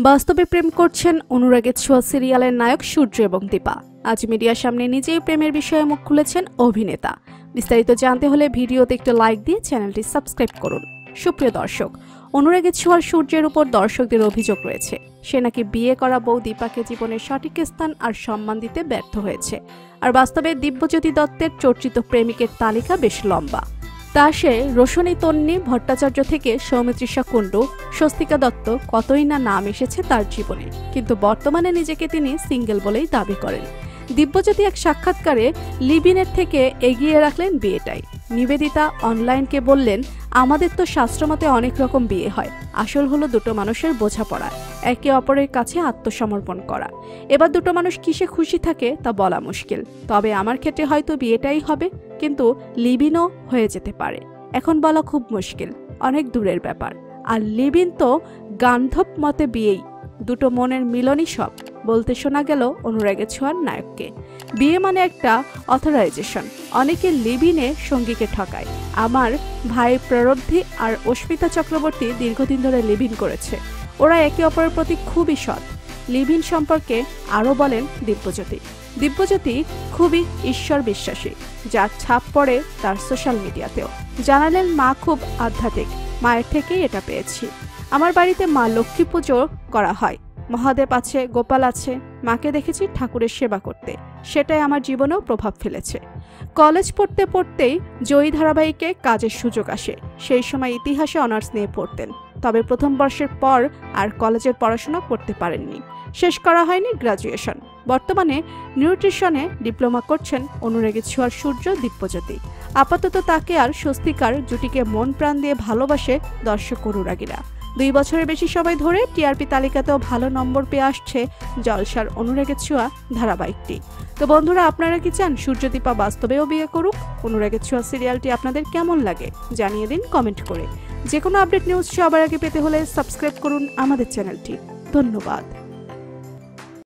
বাস্তবে প্রেম করছেন অনুরাগের ছোঁয়া সিরিয়ালের নায়ক সূর্য এবং দীপা। আজ মিডিয়ার সামনে নিজেই প্রেমের বিষয়ে মুখ খুলেছেন অভিনেতা। বিস্তারিত জানতে হলে ভিডিওতে একটু লাইক দিয়ে চ্যানেলটি সাবস্ক্রাইব করুন। সুপ্রিয় দর্শক, অনুরাগের ছোঁয়ার সূর্যের উপর দর্শকদের অভিযোগ রয়েছে সে নাকি বিয়ে করা বউ দীপাকে জীবনের সঠিক স্থান আর সম্মান দিতে ব্যর্থ হয়েছে। আর বাস্তবে দিব্যজ্যোতি দত্তের চর্চিত প্রেমিকের তালিকা বেশ লম্বা। তা সে রোশনী তন্নি ভট্টাচার্য থেকে সৌমিত্রিষা কুণ্ডু, স্বস্তিকা দত্ত, কতই না নাম এসেছে তার জীবনে, কিন্তু বর্তমানে নিজেকে তিনি সিঙ্গেল বলেই দাবি করেন। দিব্যজ্যোতি এক সাক্ষাৎকারে লিভিনের থেকে এগিয়ে রাখলেন বিয়েটাই। নিবেদিতা অনলাইনকে বললেন, আমাদের তো শাস্ত্রমতে অনেক রকম বিয়ে হয়, আসল হলো দুটো মানুষের বোঝাপড়া, একে অপরের কাছে আত্মসমর্পণ করা। এবার দুটো মানুষ কিসে খুশি থাকে তা বলা মুশকিল, তবে আমার ক্ষেত্রে হয়তো বিয়েটাই হবে, কিন্তু লিভিনও হয়ে যেতে পারে। এখন বলা খুব মুশকিল, অনেক দূরের ব্যাপার। আর লিভিন তো গান্ধব মতে বিয়েই, দুটো মনের মিলনই সব, বলতে শোনা গেল অনুরাগের ছোঁয়ার নায়ককে। বিয়ে মানে একটা অথরাইজেশন। অনেকে লিভিনে সঙ্গীকে ঠকায়। আমার ভাই প্ররব্ধি আর অস্মিতা চক্রবর্তী দীর্ঘদিন ধরে লিভিন করেছে, ওরা একে অপরের প্রতি খুবই সৎ। লিভিন সম্পর্কে আরও বলেন দিব্যজ্যোতি। দিব্যজ্যোতি খুবই ঈশ্বর বিশ্বাসী, যার ছাপ পড়ে তার সোশ্যাল মিডিয়াতেও। জানালেন, মা খুব আধ্যাত্মিক, মায়ের থেকেই এটা পেয়েছি। আমার বাড়িতে মা লক্ষ্মী পুজো করা হয়, মহাদেব আছে, গোপাল আছে, মাকে দেখেছি ঠাকুরের সেবা করতে, সেটাই আমার জীবনেও প্রভাব ফেলেছে। কলেজ পড়তে পড়তেই জয়ী ধারাবাহিকে কাজের সুযোগ আসে। সেই সময় ইতিহাসে অনার্স নিয়ে পড়তেন, তবে প্রথম বর্ষের পর আর কলেজের পড়াশোনা করতে পারেননি, শেষ করা হয়নি গ্রাজুয়েশন। বর্তমানে নিউট্রিশনে ডিপ্লোমা করছেন অনুরাগের ছোঁয়ার সূর্য দিব্যজ্যোতি। আপাতত তাকে আর স্বস্তিকার জুটিকে মন প্রাণ দিয়ে ভালোবাসে দর্শক অনুরাগীরা। 2 বছরের বেশি সময় ধরে টিআরপি তালিকাতেও ভালো নম্বর পেয়ে আসছে জলসার অনুরাগের ছোঁয়া ধারাবাহিকটি। তো বন্ধুরা, আপনারা কি চান সূর্য দীপা বাস্তবেও বিয়ে করুক? অনুরাগের ছোঁয়া সিরিয়ালটি আপনাদের কেমন লাগে জানিয়ে দিন কমেন্ট করে। যে কোনো আপডেট নিউজ সবার আগে পেতে হলে সাবস্ক্রাইব করুন আমাদের চ্যানেলটি। ধন্যবাদ।